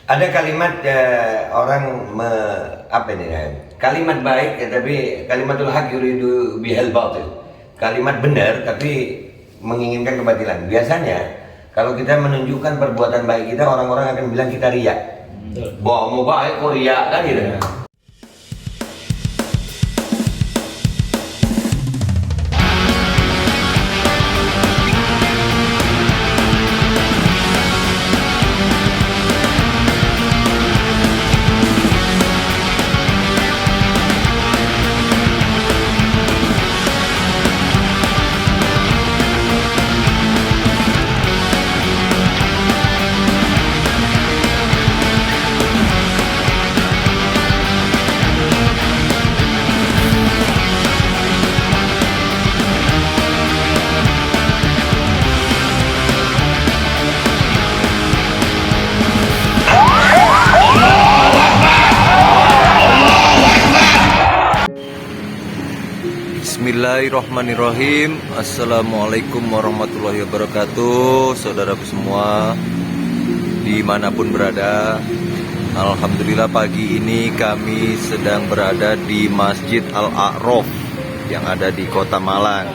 Ada kalimat orang apa ini ya? Kalimat baik ya, tapi kalimatul haq yuridu bihal batil. Kalimat benar tapi menginginkan kebatilan. Biasanya kalau kita menunjukkan perbuatan baik kita, orang-orang akan bilang kita riak. Wah, mau baik kok riak kan gitu. Bismillahirrahmanirrahim. Assalamualaikum warahmatullahi wabarakatuh. Saudaraku semua dimanapun berada, alhamdulillah pagi ini kami sedang berada di Masjid Al-A'raf yang ada di Kota Malang.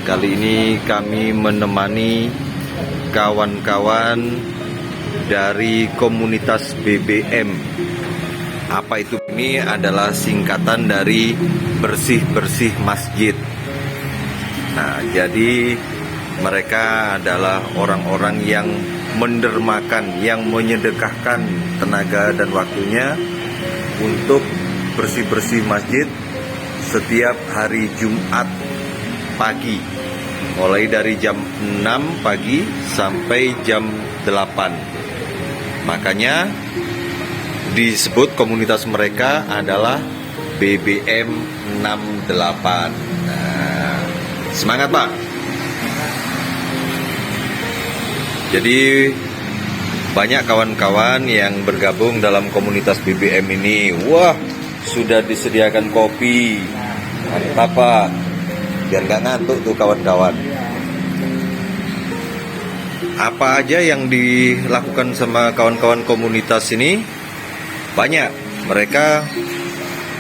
Kali ini kami menemani kawan-kawan dari komunitas BBM. Apa itu? Ini adalah singkatan dari bersih-bersih masjid. Nah, jadi mereka adalah orang-orang yang mendermakan, yang menyedekahkan tenaga dan waktunya untuk bersih-bersih masjid setiap hari Jumat pagi, mulai dari jam 6 pagi sampai jam 8. Makanya disebut komunitas mereka adalah BBM 68. Nah, semangat Pak. Jadi banyak kawan-kawan yang bergabung dalam komunitas BBM ini. Wah, sudah disediakan kopi. Mantap Pak. Biar nggak ngantuk tuh kawan-kawan. Apa aja yang dilakukan sama kawan-kawan komunitas ini? Banyak. Mereka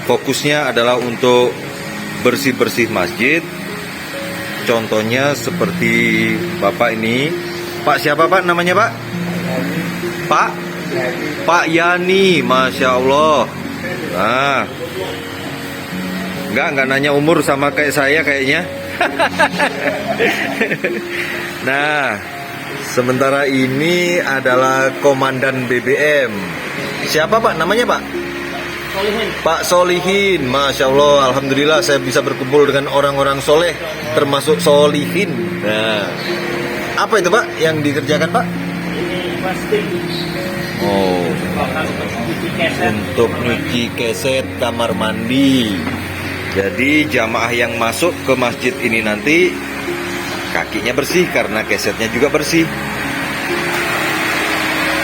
fokusnya adalah untuk bersih-bersih masjid. Contohnya seperti Bapak ini. Pak siapa Pak namanya Pak? Pak Yani. Masya Allah. Nah, Enggak nanya umur sama kayak saya kayaknya. Nah, sementara ini adalah komandan BBM. Siapa Pak namanya Pak? Solihin. Pak Solihin. Masya Allah, alhamdulillah saya bisa berkumpul dengan orang-orang soleh, termasuk Solihin. Nah, apa itu Pak yang dikerjakan Pak? Ini fasting. Oh, Cuci keset. untuk nyuci keset kamar mandi. Jadi jamaah yang masuk ke masjid ini nanti kakinya bersih karena kesetnya juga bersih.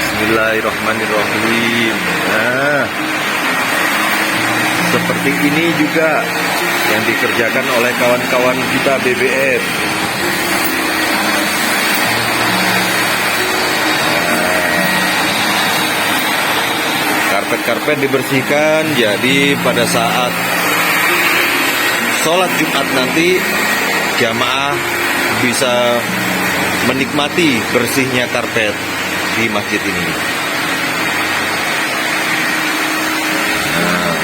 Bismillahirrahmanirrahim. Nah, seperti ini juga yang dikerjakan oleh kawan-kawan kita BBM. Karpet-karpet dibersihkan, jadi pada saat sholat Jumat nanti jamaah bisa menikmati bersihnya karpet di masjid ini. Nah,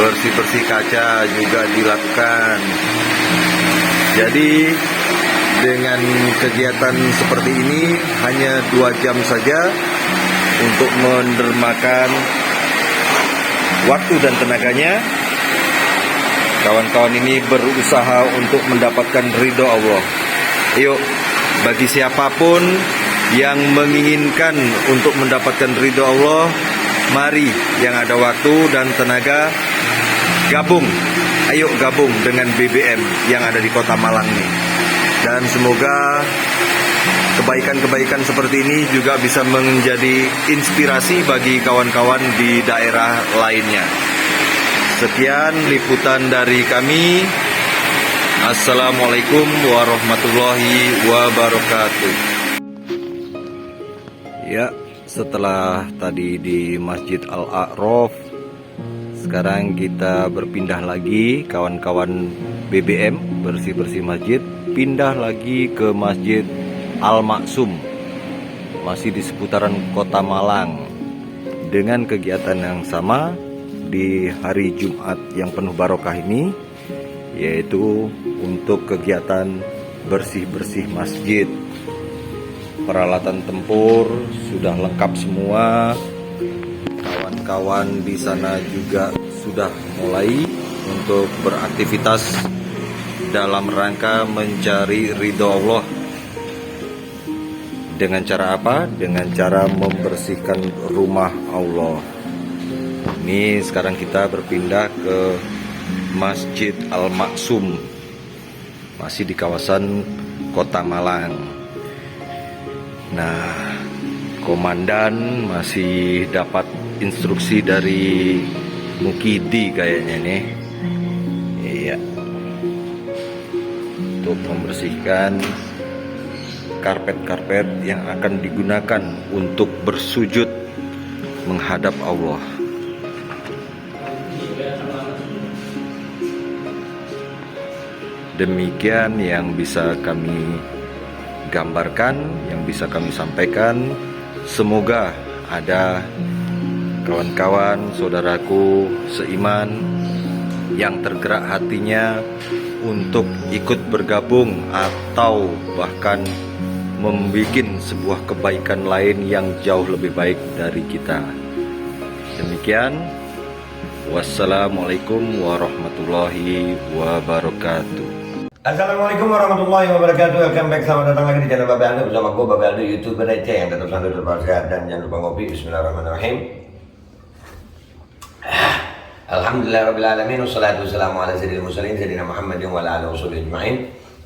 bersih-bersih kaca juga dilakukan. Jadi dengan kegiatan seperti ini hanya 2 jam saja untuk mendermakan waktu dan tenaganya. Kawan-kawan ini berusaha untuk mendapatkan ridho Allah. Yuk, bagi siapapun yang menginginkan untuk mendapatkan ridho Allah, mari yang ada waktu dan tenaga gabung. Ayo gabung dengan BBM yang ada di Kota Malang ini. Dan semoga kebaikan-kebaikan seperti ini juga bisa menjadi inspirasi bagi kawan-kawan di daerah lainnya. Sekian liputan dari kami. Assalamualaikum warahmatullahi wabarakatuh. Ya, setelah tadi di Masjid Al-A'raf, sekarang kita berpindah lagi, kawan-kawan BBM bersih-bersih masjid, pindah lagi ke Masjid Al-Maksum, masih di seputaran Kota Malang, dengan kegiatan yang sama di hari Jumat yang penuh barokah ini, yaitu untuk kegiatan bersih-bersih masjid. Peralatan tempur sudah lengkap semua. Kawan-kawan di sana juga sudah mulai untuk beraktivitas dalam rangka mencari ridho Allah. Dengan cara apa? Dengan cara membersihkan rumah Allah. Ini sekarang kita berpindah ke Masjid Al-Maksum, masih di kawasan Kota Malang. Nah, komandan masih dapat instruksi dari Mukidi kayaknya nih. Iya. Untuk membersihkan karpet-karpet yang akan digunakan untuk bersujud menghadap Allah. Demikian yang bisa kami gambarkan, yang bisa kami sampaikan. Semoga ada kawan-kawan, saudaraku seiman yang tergerak hatinya untuk ikut bergabung atau bahkan membuat sebuah kebaikan lain yang jauh lebih baik dari kita. Demikian, wassalamualaikum warahmatullahi wabarakatuh. Assalamualaikum warahmatullahi wabarakatuh. Welcome back, selamat datang lagi di channel Babe Aldo bersama gue Babe Aldo, YouTuber receh yang tetap selalu sehat dan jangan lupa ngopi. Bismillahirrahmanirrahim. Alhamdulillahirrabbilalamin. Wassalatu wassalamu ala sayyidil mursalin sayyidina Muhammadin wa ala alihi washabihi ajma'in.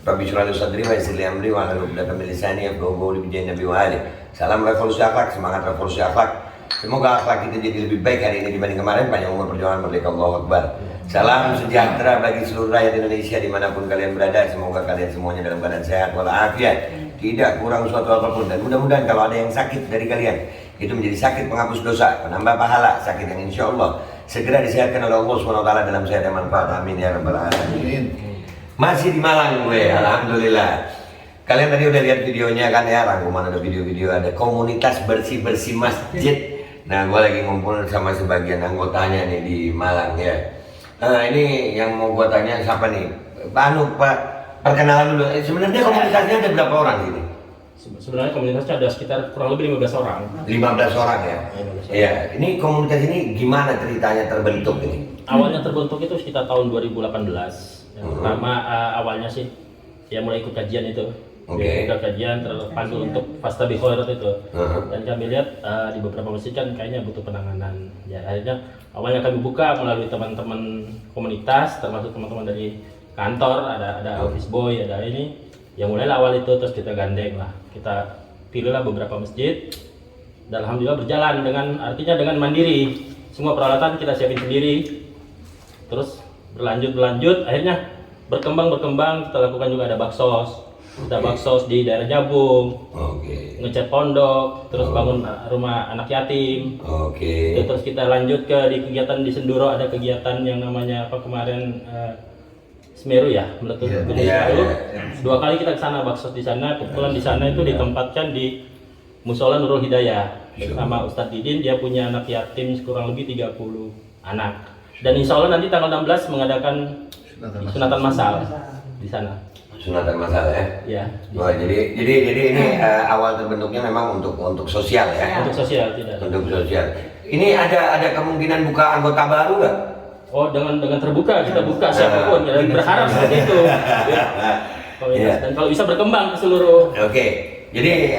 Rabbi shrah li sadri wa yassir li amri wa hlul 'uqdatam min lisani yafqahu qawli bi jahi nabi wa ali. Salam revolusi akhlak, semangat revolusi akhlak. Semoga akhlak kita jadi lebih baik hari ini dibanding kemarin. Panjang umur perjuangan merdeka, Allahu Akbar. Salam sejahtera bagi seluruh rakyat Indonesia dimanapun kalian berada. Semoga kalian semuanya dalam keadaan sehat walafiat, tidak kurang suatu apapun. Dan mudah-mudahan kalau ada yang sakit dari kalian, itu menjadi sakit penghapus dosa, penambah pahala, sakit yang insya Allah segera disehatkan oleh Allah SWT dalam sehat dan manfaat. Amin ya rabbal alamin. Masih di Malang gue, alhamdulillah. Kalian tadi udah lihat videonya kan ya, rangkuman ada video-video, ada komunitas bersih-bersih masjid. Nah, gue lagi ngumpul sama sebagian anggotanya nih di Malang ya. Ini yang mau gue tanya siapa nih? Pak Anu, Pak, perkenalan dulu. Sebenarnya komunitasnya ada berapa orang sini? Sebenarnya komunitasnya ada sekitar kurang lebih 15 orang. 15 orang ya? 15 orang. Iya, ini komunitas ini gimana ceritanya terbentuk ini? Awalnya terbentuk itu sekitar tahun 2018. Yang pertama awalnya sih ya mulai ikut kajian itu. Oke. Ikut kajian terpandu untuk Fasta bi Khairat itu. Dan kami lihat di beberapa masjid kan kayaknya butuh penanganan. Ya akhirnya awalnya kami buka melalui teman-teman komunitas, termasuk teman-teman dari kantor, ada office boy, ada ini. Yang mulailah awal itu, terus kita gandeng lah. Kita pilihlah beberapa masjid. Dan alhamdulillah berjalan artinya dengan mandiri. Semua peralatan kita siapin sendiri. Terus berlanjut, akhirnya berkembang, kita lakukan juga ada baksos. Kita baksos di daerah Jabung, ngecat pondok, terus bangun rumah anak yatim. Terus kita lanjut di kegiatan di Senduro, ada kegiatan yang namanya apa kemarin Semeru ya, meletus Gunung Semeru. 2 kali kita ke sana baksos di sana. Kebetulan di sana itu ditempatkan di Musola Nurul Hidayah sama Ustadz Didin. Dia punya anak yatim kurang lebih 30 anak. Dan insya Allah nanti tanggal 16 mengadakan sunatan massal di sana. Sunatan massal ya? Ya. Oh, jadi ini awal terbentuknya memang untuk sosial ya? Untuk sosial tidak. Untuk sosial. Ini ada kemungkinan buka anggota baru nggak? Oh, dengan terbuka kita buka siapapun, dan berharap seperti itu. Ya. Dan kalau bisa berkembang ke seluruh. Oke. Jadi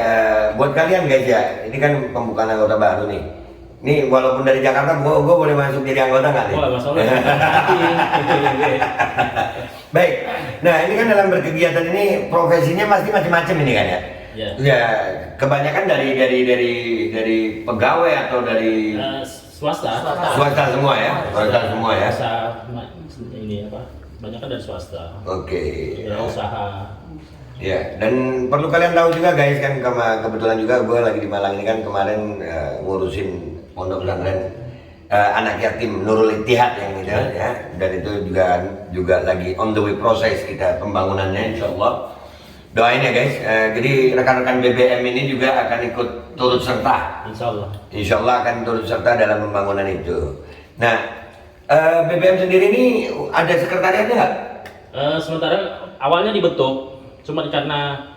buat kalian guys ya, ini kan pembukaan anggota baru nih. Nih walaupun dari Jakarta, gua boleh masuk jadi anggota nggak nih? Oh, masalah. Baik. Nah, ini kan dalam berkegiatan ini profesinya pasti macam-macam ini kan ya? Ya. Ya, kebanyakan dari pegawai atau dari Swasta semua ya? Swasta semua ya? Ini apa? Banyak kan dari swasta. Oke. Ya, usaha. Ya, dan perlu kalian tahu juga guys kan, kebetulan juga gue lagi di Malang ini kan kemarin ngurusin pondok pesantren anak yatim Nurul Ittihad yang itu ya, dan itu juga lagi on the way proses kita pembangunannya, insya Allah. Doain ya guys. Jadi rekan-rekan BBM ini juga akan ikut turut serta. Insya Allah akan turut serta dalam pembangunan itu. Nah, BBM sendiri ini ada sekretariatnya nggak? Sementara awalnya dibentuk, cuma karena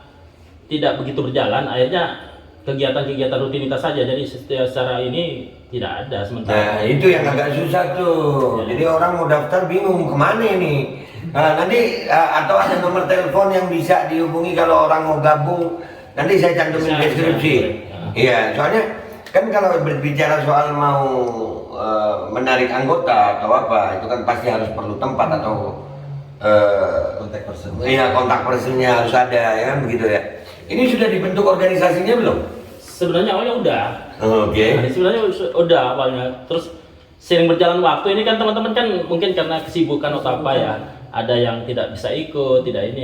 tidak begitu berjalan, akhirnya kegiatan-kegiatan rutinitas saja. Jadi secara ini tidak ada sementara. Nah, itu yang agak susah tuh. Ya. Jadi orang mau daftar bingung kemana ini. Nanti atau ada nomor telepon yang bisa dihubungi kalau orang mau gabung. Nanti saya cantumin di deskripsi. Iya, soalnya kan kalau berbicara soal mau menarik anggota atau apa, itu kan pasti harus perlu tempat atau Kontak person. Iya, kontak personnya harus ada, ya kan begitu ya. Ini sudah dibentuk organisasinya belum? Sebenarnya awalnya udah. Oke. Nah, sebenarnya udah awalnya. Terus sering berjalan waktu ini kan teman-teman kan mungkin karena kesibukan atau apa ya, ada yang tidak bisa ikut, tidak ini.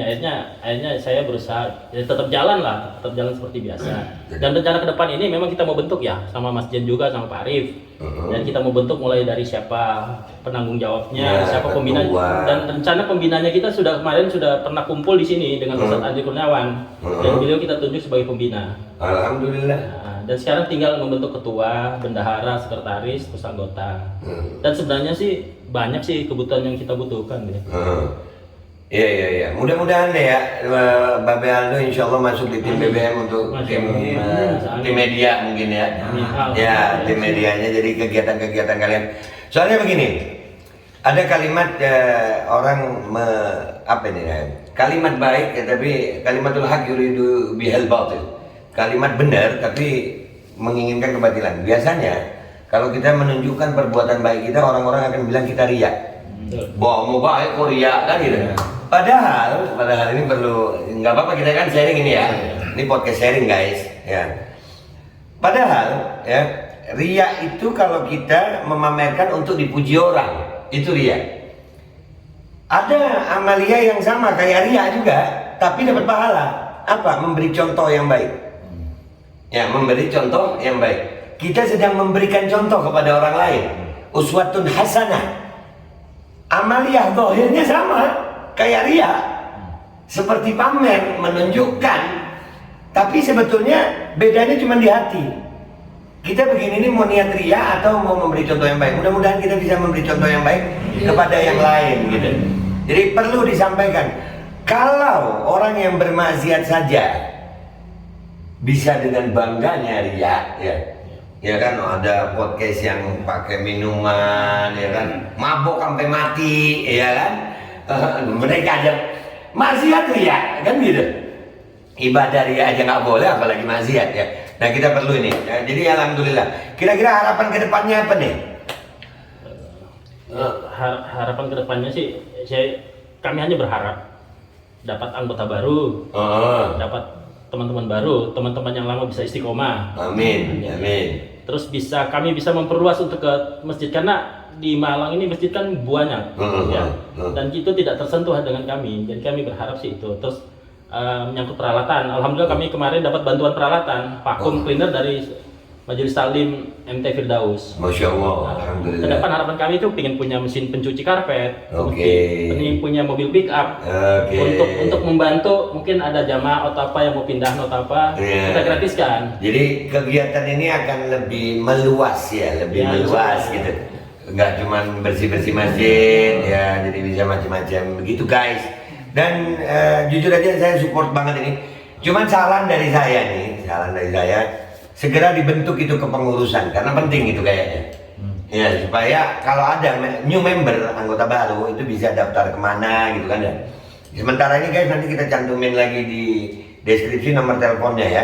Akhirnya saya berusaha ya, tetap jalan seperti biasa. Dan rencana ke depan ini memang kita mau bentuk ya sama Mas Jen juga sama Pak Arif. Dan kita mau bentuk mulai dari siapa penanggung jawabnya, siapa pembina, dan rencana pembinanya kita kemarin sudah pernah kumpul di sini dengan Ustadz Andri Kurniawan, dan beliau kita tunjuk sebagai pembina. Alhamdulillah. Nah, dan sekarang tinggal membentuk ketua, bendahara, sekretaris, terus anggota. Dan sebenarnya sih banyak sih kebutuhan yang kita butuhkan gitu. Iya. Mudah-mudahan deh ya, Babe Aldo insya Allah masuk di tim BBM untuk tim media mungkin ya. Ya, tim medianya, jadi kegiatan-kegiatan kalian. Soalnya begini, ada kalimat orang apa ini ya? Kalimat baik ya, tapi kalimatul haq yuridu bihal batil. Kalimat benar tapi menginginkan kebatilan. Biasanya kalau kita menunjukkan perbuatan baik kita, orang-orang akan bilang kita riya. Mau baik kok riya kan gitu. Padahal ini perlu, nggak apa-apa kita kan sharing ini ya. Ini podcast sharing guys ya. Padahal ya, riya itu kalau kita memamerkan untuk dipuji orang, itu riya. Ada amalia yang sama kayak riya juga, tapi dapat pahala. Apa? Memberi contoh yang baik. Ya, memberi contoh yang baik. Kita sedang memberikan contoh kepada orang lain. Uswatun hasanah. Amalia zahirnya sama kayak riya, seperti pamer, menunjukkan, tapi sebetulnya bedanya cuma di hati. Kita begini ini mau niat riya atau mau memberi contoh yang baik. Mudah-mudahan kita bisa memberi contoh yang baik kepada yang lain gitu. Jadi perlu disampaikan, kalau orang yang bermaksiat saja bisa dengan bangganya riya ya kan, ada podcast yang pakai minuman ya kan, mabok sampai mati ya kan. Mereka aja maksiat riya kan gitu, ibadah riya aja nggak boleh apalagi maksiat ya. Nah kita perlu ini ya, jadi alhamdulillah. Kira-kira harapan kedepannya apa nih? Harapan kedepannya sih kami hanya berharap dapat anggota baru, dapat teman-teman baru, teman-teman yang lama bisa istiqomah. Amin. Terus kami bisa memperluas untuk ke masjid, karena di Malang ini masjid kan banyak ya, dan itu tidak tersentuh dengan kami. Jadi kami berharap sih itu. Terus menyangkut peralatan, alhamdulillah kami kemarin dapat bantuan peralatan vacuum cleaner dari Majelis Taklim MT Firdaus. Masya Allah, Nah, alhamdulillah. kedepan harapan kami itu ingin punya mesin pencuci karpet, Oke. ingin punya mobil pick up, Oke. untuk membantu mungkin ada jamaah atau apa yang mau pindah atau apa, Iya. kita gratiskan. Jadi kegiatan ini akan lebih meluas ya, lebih Ya, meluas insya Allah. gitu. Nggak cuma bersih-bersih masjid ya, jadi bisa macam-macam begitu guys. Dan jujur aja saya support banget ini. Cuman saran dari saya, segera dibentuk itu kepengurusan karena penting itu kayaknya. Ya, supaya kalau ada new member, anggota baru itu bisa daftar kemana gitu kan ya. Sementara ini guys, nanti kita cantumin lagi di deskripsi nomor teleponnya ya.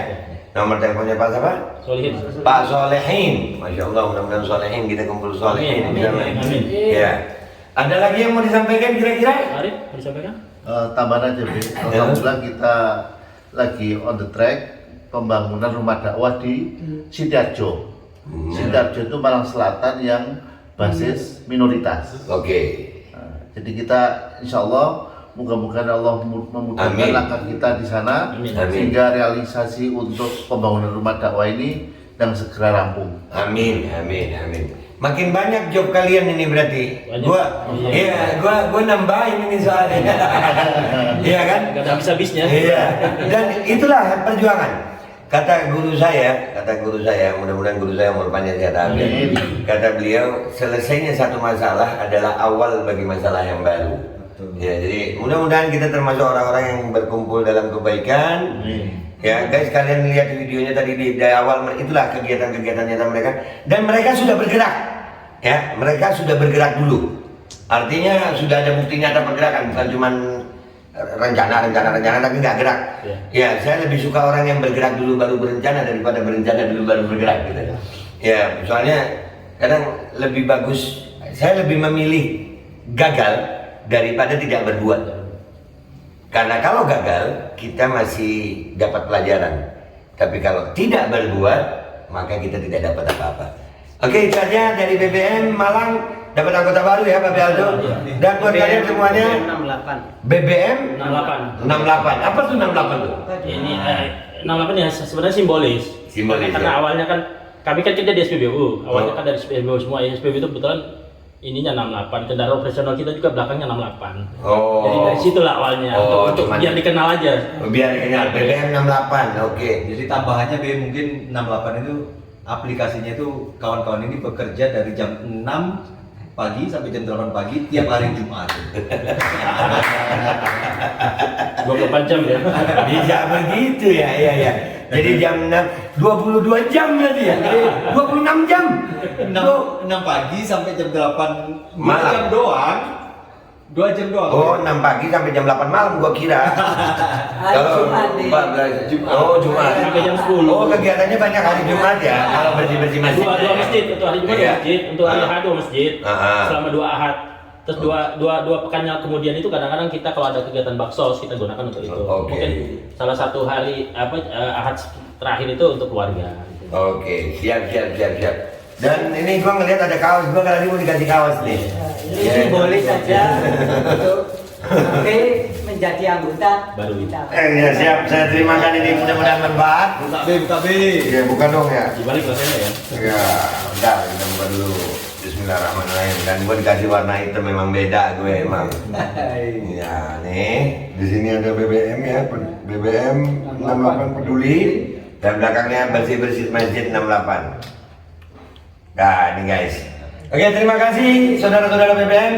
Nomor teleponnya Pak siapa? Solihin. Pak Solehin. Masya Allah, mudah-mudahan Solehin, kita kumpul Solehin. Amin, amin. Ya. Ada lagi yang mau disampaikan kira-kira? Arif, mau disampaikan? Tambahan aja, Bi. Alhamdulillah kita lagi on the track pembangunan rumah dakwah di Sidoarjo. Sidoarjo itu Malang Selatan yang basis minoritas. Oke. Nah, jadi kita insya Allah Mudah-mudahan Allah memudahkan Amin. langkah kita di sana Amin. sehingga realisasi untuk pembangunan rumah dakwah ini dan segera rampung. Amin, amin, amin. Makin banyak job kalian ini berarti. Banyak. Gua nambahin ini soalnya. Iya kan? Gak ada habis-habisnya. Iya. Dan itulah perjuangan. Kata guru saya, mudah-mudahan guru saya umur panjang sehat amin. Kata beliau, selesainya satu masalah adalah awal bagi masalah yang baru. Ya, jadi mudah-mudahan kita termasuk orang-orang yang berkumpul dalam kebaikan. Ya, guys, kalian lihat videonya tadi dari awal, itulah kegiatan-kegiatan nyata mereka. Dan mereka sudah bergerak. Ya, mereka sudah bergerak dulu. Artinya sudah ada bukti nyata pergerakan, bukan cuma rencana tapi nggak gerak. Ya, saya lebih suka orang yang bergerak dulu baru berencana daripada berencana dulu baru bergerak gitu. Ya, soalnya kadang lebih bagus, saya lebih memilih gagal daripada tidak berbuat. Karena kalau gagal kita masih dapat pelajaran, tapi kalau tidak berbuat maka kita tidak dapat apa-apa. Oke, itu aja dari BBM Malang. Dapat anggota baru ya Pak Aldo. Dan buat kalian semuanya 68. BBM 68. 68. Apa tuh 68 tuh? Ini 68 ya sebenarnya simbolis. Simbolis, Karena ya. awalnya kan kami kan kerja di SPBU. Awalnya kan dari SPBU semua. SPBU itu kebetulan ininya 68. Kendaraan operasional kita juga belakangnya 68. Oh. Jadi dari situlah awalnya Oh, untuk cuman- biar dikenal aja. Biar dikenal BBM 68. Oke. Jadi tambahannya B mungkin 68 itu aplikasinya itu kawan-kawan ini bekerja dari jam 6 pagi sampai jam 8 pagi tiap hari Jumat. 24 jam ya. Bisa begitu ya. Iya. Jadi jam 6 22 jam berarti ya. Jadi 26 jam. 6 pagi sampai jam 8 Malam. jam doang. 2 jam doang. Oh, 6 pagi sampai jam 8 malam gua kira. Kalau Jumat nih. 14 Jumat. Oh, Jumat. Sampai jam 10. Oh, kegiatannya banyak hari Jumat ya. Kalau bersih-bersih masjid. Dua masjid, untuk hari Jumat Iya. dua masjid, untuk hari Ah. Ahad dua masjid, Ah. selama 2 Ahad. Terus dua pekannya kemudian itu kadang-kadang kita kalau ada kegiatan baksos kita gunakan untuk itu. Oke. Mungkin salah satu hari Ahad terakhir itu untuk keluarga. Oke, siap. Dan ini gua ngelihat ada kaos, gua kali ini mau dikasih kaos nih. Ini boleh saja untuk sampai menjadi anggota Baru. kita. Ya siap, saya terimakan ini mudah-mudahan bermanfaat. Buka B. Ya bukan dong ya. Dibalik rasanya ya. Ya, bentar kita buka dulu. Bismillahirrahmanirrahim. Dan gua dikasih warna hitam memang beda gue emang. Ya nih, di sini ada BBM ya, BBM 68 peduli. Dan belakangnya bersih-bersih masjid 68. Nah ini guys. Oke, terima kasih saudara-saudara BBM.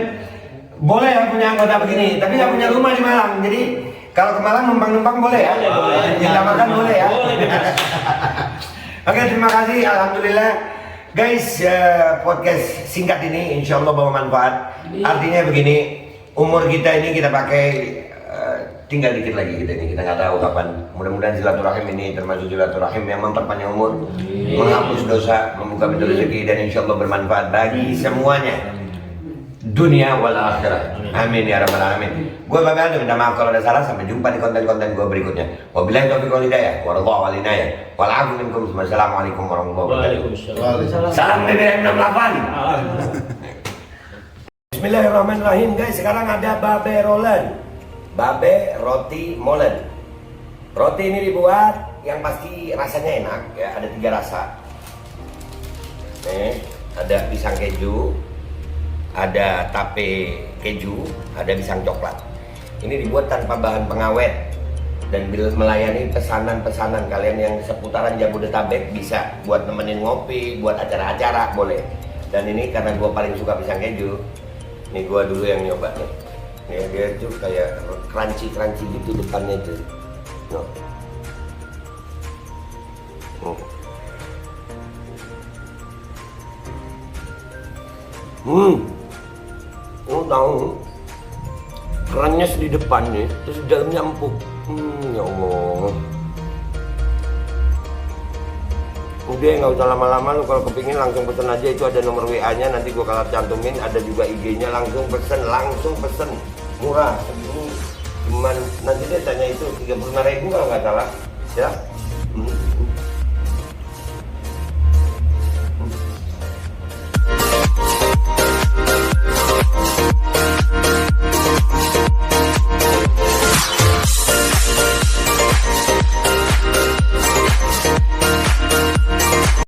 Boleh ya punya anggota begini, tapi nggak punya rumah di Malang. Jadi kalau ke Malang numpang-numpang boleh ya? Boleh. Kita makan boleh ya? Boleh. Oke, terima kasih. Alhamdulillah. Guys, podcast singkat ini insya Allah bawa manfaat. Artinya begini, umur kita ini kita pakai tinggal dikit lagi kita ini. Kita nggak tahu kapan. Mudah-mudahan silaturahim ini termasuk silaturahim yang memperpanjang umur, menghapus dosa, membuka pintu rezeki dan insya Allah bermanfaat bagi semuanya. Dunia wal akhirah. Amin ya rabbal alamin. Gue Babel minta maaf kalau ada salah. Sampai jumpa di konten-konten gue berikutnya. Wabillahi taufiq wal hidayah. Wallahu wal inayah. Wal afu minkum. Wassalamualaikum warahmatullahi wabarakatuh. Waalaikumsalam. Salam BBM 68. Bismillahirrahmanirrahim guys. Sekarang ada babe rolen. Babe roti molen. Roti ini dibuat yang pasti rasanya enak ya. Ada 3 rasa. Nih, ada pisang keju, ada tape keju, ada pisang coklat. Ini dibuat tanpa bahan pengawet dan melayani pesanan-pesanan kalian yang seputaran Jabodetabek, bisa buat nemenin ngopi, buat acara-acara boleh. Dan ini karena gue paling suka pisang keju, nih gue dulu yang nyoba nih. Ya, dia tuh kayak crunchy gitu depannya tuh. No. Lu tahu kerannya di depan nih, terus di dalamnya empuk. Ya Allah. Udah nggak usah lama-lama, lu kalau kepingin langsung pesen aja, itu ada nomor WA-nya, nanti gua kalau cantumin, ada juga IG-nya, langsung pesen, murah. Ini cuman nanti dia tanya itu 35.000 kalau nggak salah, ya.